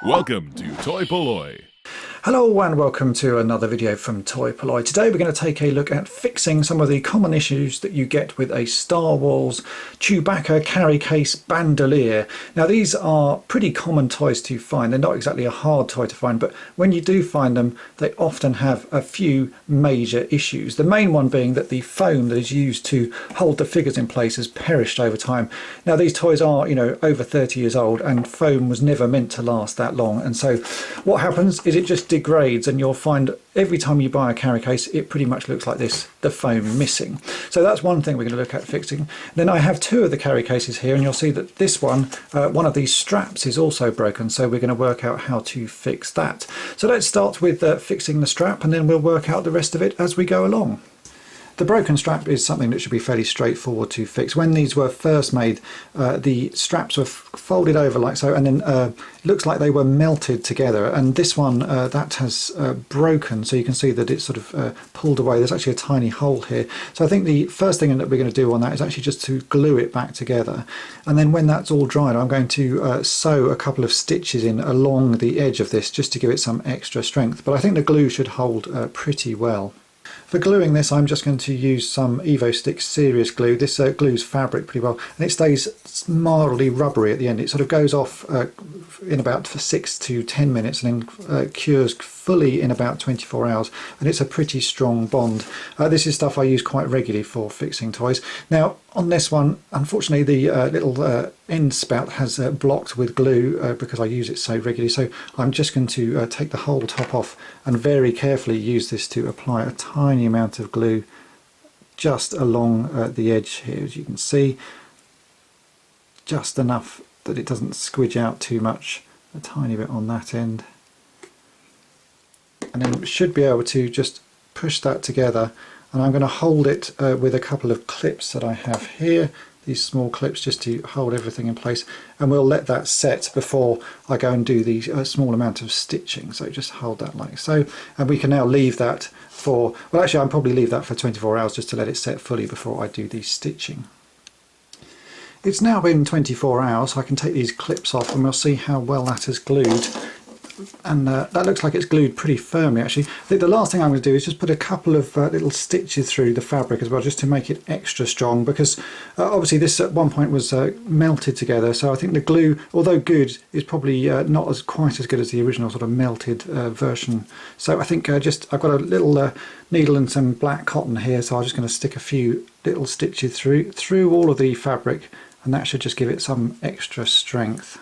Welcome to toy-polloi. Hello and welcome to another video from toy-polloi. Today we're going to take a look at fixing some of the common issues that you get with a Star Wars Chewbacca carry case bandolier. Now these are pretty common toys to find. They're not exactly a hard toy to find, but when you do find them they often have a few major issues. The main one being that the foam that is used to hold the figures in place has perished over time. Now these toys are, over 30 years old, and foam was never meant to last that long, and so what happens is it just degrades, and you'll find every time you buy a carry case it pretty much looks like this, the foam missing. So that's one thing we're going to look at fixing. Then I have two of the carry cases here, and you'll see that this one of these straps is also broken, so we're going to work out how to fix that. So let's start with fixing the strap, and then we'll work out the rest of it as we go along. The broken strap is something that should be fairly straightforward to fix. When these were first made, the straps were folded over like so, and then it looks like they were melted together, and this one that has broken, so you can see that it's sort of pulled away. There's actually a tiny hole here, so I think the first thing that we're going to do on that is actually just to glue it back together, and then when that's all dried I'm going to sew a couple of stitches in along the edge of this just to give it some extra strength, but I think the glue should hold pretty well. For gluing this I'm just going to use some EvoStick Serious Glue. This glues fabric pretty well, and it stays mildly rubbery at the end. It sort of goes off in about 6 to 10 minutes and then cures fully in about 24 hours, and it's a pretty strong bond. This is stuff I use quite regularly for fixing toys. Now on this one, unfortunately the little end spout has blocked with glue because I use it so regularly, so I'm just going to take the whole top off and very carefully use this to apply a tiny amount of glue just along the edge here, as you can see, just enough that it doesn't squidge out too much, a tiny bit on that end, and then should be able to just push that together. And I'm going to hold it with a couple of clips that I have here, these small clips, just to hold everything in place, and we'll let that set before I go and do the small amount of stitching. So just hold that like so, and we can now leave that for, well actually I'll probably leave that for 24 hours just to let it set fully before I do the stitching. It's now been 24 hours, so I can take these clips off and we'll see how well that has glued. And that looks like it's glued pretty firmly actually. I think the last thing I'm going to do is just put a couple of little stitches through the fabric as well, just to make it extra strong, because obviously this at one point was melted together, so I think the glue, although good, is probably not quite as good as the original sort of melted version. So I think I've got a little needle and some black cotton here, so I'm just going to stick a few little stitches through all of the fabric, and that should just give it some extra strength.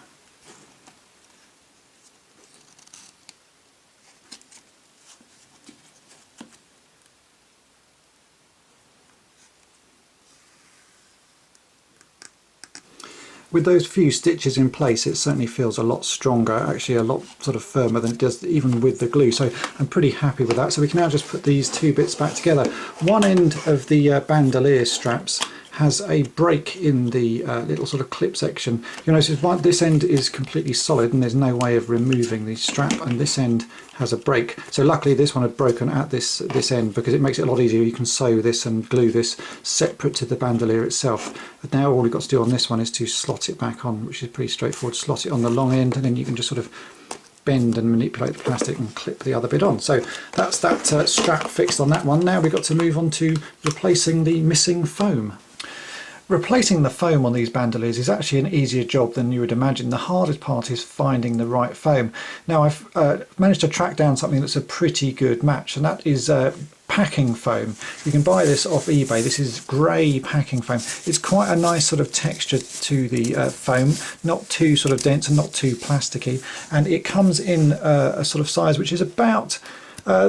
With those few stitches in place, it certainly feels a lot stronger, actually a lot sort of firmer than it does even with the glue, so I'm pretty happy with that. So we can now just put these two bits back together. One end of the bandolier straps has a break in the little sort of clip section. You'll notice this end is completely solid and there's no way of removing the strap, and this end has a break. So luckily this one had broken at this end, because it makes it a lot easier. You can sew this and glue this separate to the bandolier itself. But now all we've got to do on this one is to slot it back on, which is pretty straightforward. Slot it on the long end, and then you can just sort of bend and manipulate the plastic and clip the other bit on. So that's that strap fixed on that one. Now we've got to move on to replacing the missing foam. Replacing the foam on these bandoliers is actually an easier job than you would imagine. The hardest part is finding the right foam. Now I've managed to track down something that's a pretty good match, and that is packing foam. You can buy this off eBay. This is grey packing foam. It's quite a nice sort of texture to the foam, not too sort of dense and not too plasticky, and it comes in a sort of size which is about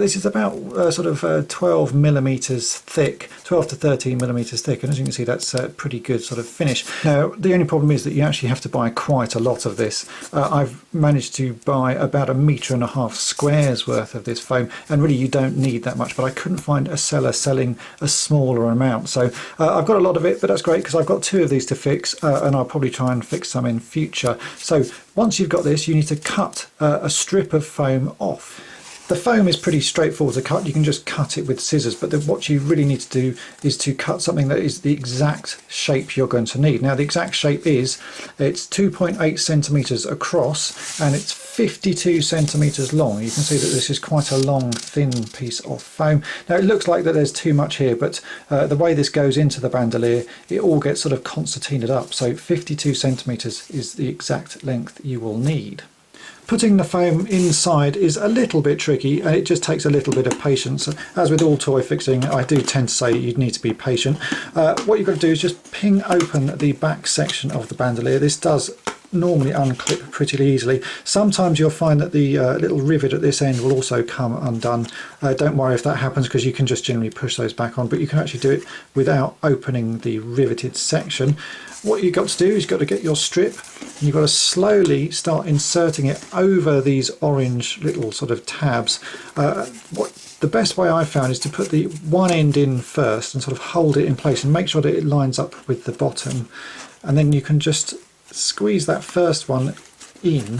this is about sort of 12 millimeters thick, 12 to 13 millimeters thick, and as you can see that's a pretty good sort of finish. Now the only problem is that you actually have to buy quite a lot of this. I've managed to buy about 1.5 meters squares worth of this foam, and really you don't need that much, but I couldn't find a seller selling a smaller amount, so I've got a lot of it, but that's great because I've got 2 of these to fix, and I'll probably try and fix some in future. So once you've got this, you need to cut a strip of foam off. The foam is pretty straightforward to cut. You can just cut it with scissors, but what you really need to do is to cut something that is the exact shape you're going to need. Now the exact shape is, it's 2.8 centimeters across and it's 52 centimeters long. You can see that this is quite a long, thin piece of foam. Now it looks like that there's too much here, but the way this goes into the bandolier, it all gets sort of concertinaed up. So 52 centimeters is the exact length you will need. Putting the foam inside is a little bit tricky, and it just takes a little bit of patience. As with all toy fixing, I do tend to say you'd need to be patient. What you've got to do is just ping open the back section of the bandolier. This does normally unclip pretty easily. Sometimes you'll find that the little rivet at this end will also come undone. Don't worry if that happens, because you can just generally push those back on, but you can actually do it without opening the riveted section. What you've got to do is you've got to get your strip and you've got to slowly start inserting it over these orange little sort of tabs. The best way I've found is to put the one end in first and sort of hold it in place and make sure that it lines up with the bottom, and then you can just squeeze that first one in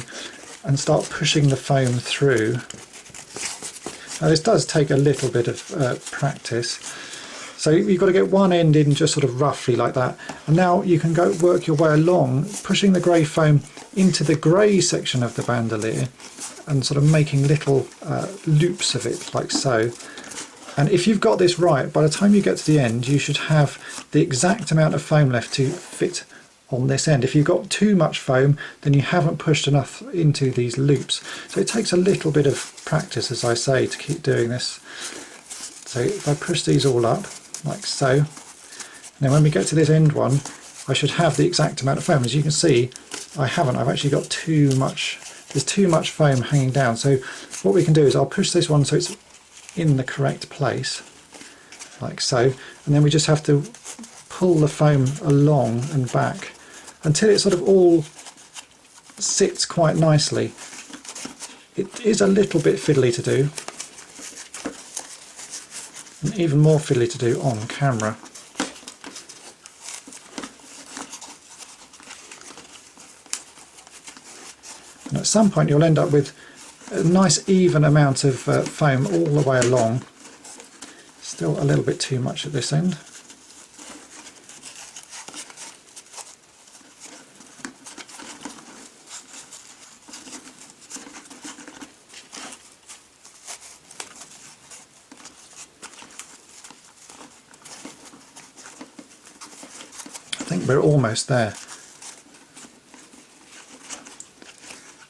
and start pushing the foam through. Now this does take a little bit of practice. So you've got to get one end in just sort of roughly like that, and now you can go work your way along, pushing the grey foam into the grey section of the bandolier and sort of making little loops of it like so. And if you've got this right, by the time you get to the end you should have the exact amount of foam left to fit on this end. If you've got too much foam, then you haven't pushed enough into these loops. So it takes a little bit of practice, as I say, to keep doing this. So if I push these all up like so, now when we get to this end one, I should have the exact amount of foam. As you can see, I haven't. I've actually got too much. There's too much foam hanging down. So what we can do is I'll push this one so it's in the correct place, like so, and then we just have to pull the foam along and back until it sort of all sits quite nicely. It is a little bit fiddly to do, and even more fiddly to do on camera. And at some point you'll end up with a nice even amount of foam all the way along. Still a little bit too much at this end. I think we're almost there.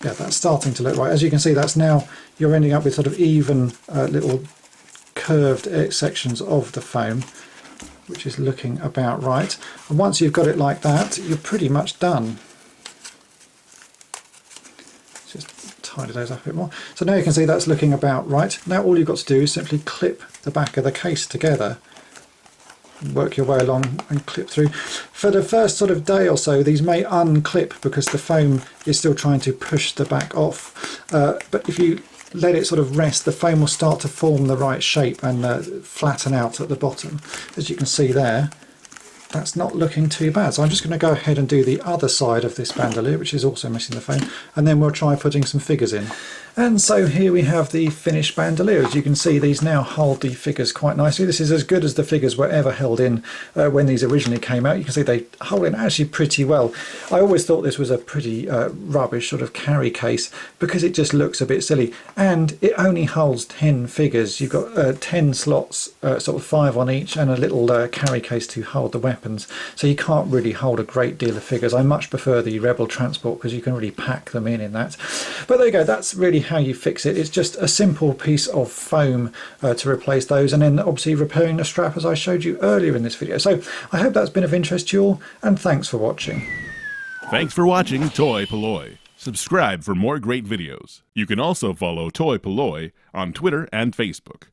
Yeah, that's starting to look right. As you can see, that's now, you're ending up with sort of even little curved sections of the foam, which is looking about right. And once you've got it like that, you're pretty much done. Just tidy those up a bit more. So now you can see that's looking about right. Now all you've got to do is simply clip the back of the case together. Work your way along and clip through. For the first sort of day or so, these may unclip because the foam is still trying to push the back off. But if you let it sort of rest, the foam will start to form the right shape and flatten out at the bottom. As you can see there, that's not looking too bad. So I'm just going to go ahead and do the other side of this bandolier, which is also missing the foam, and then we'll try putting some figures in. And so here we have the finished bandolier. As you can see, these now hold the figures quite nicely. This is as good as the figures were ever held in when these originally came out. You can see they hold in actually pretty well. I always thought this was a pretty rubbish sort of carry case because it just looks a bit silly, and it only holds 10 figures. You've got 10 slots, sort of 5 on each, and a little carry case to hold the weapons. So you can't really hold a great deal of figures. I much prefer the Rebel Transport because you can really pack them in that. But there you go, that's really how you fix it. It's just a simple piece of foam to replace those, and then obviously repairing the strap as I showed you earlier in this video. So I hope that's been of interest to you all, and thanks for watching. Thanks for watching toy-polloi. Subscribe for more great videos. You can also follow toy-polloi on Twitter and Facebook.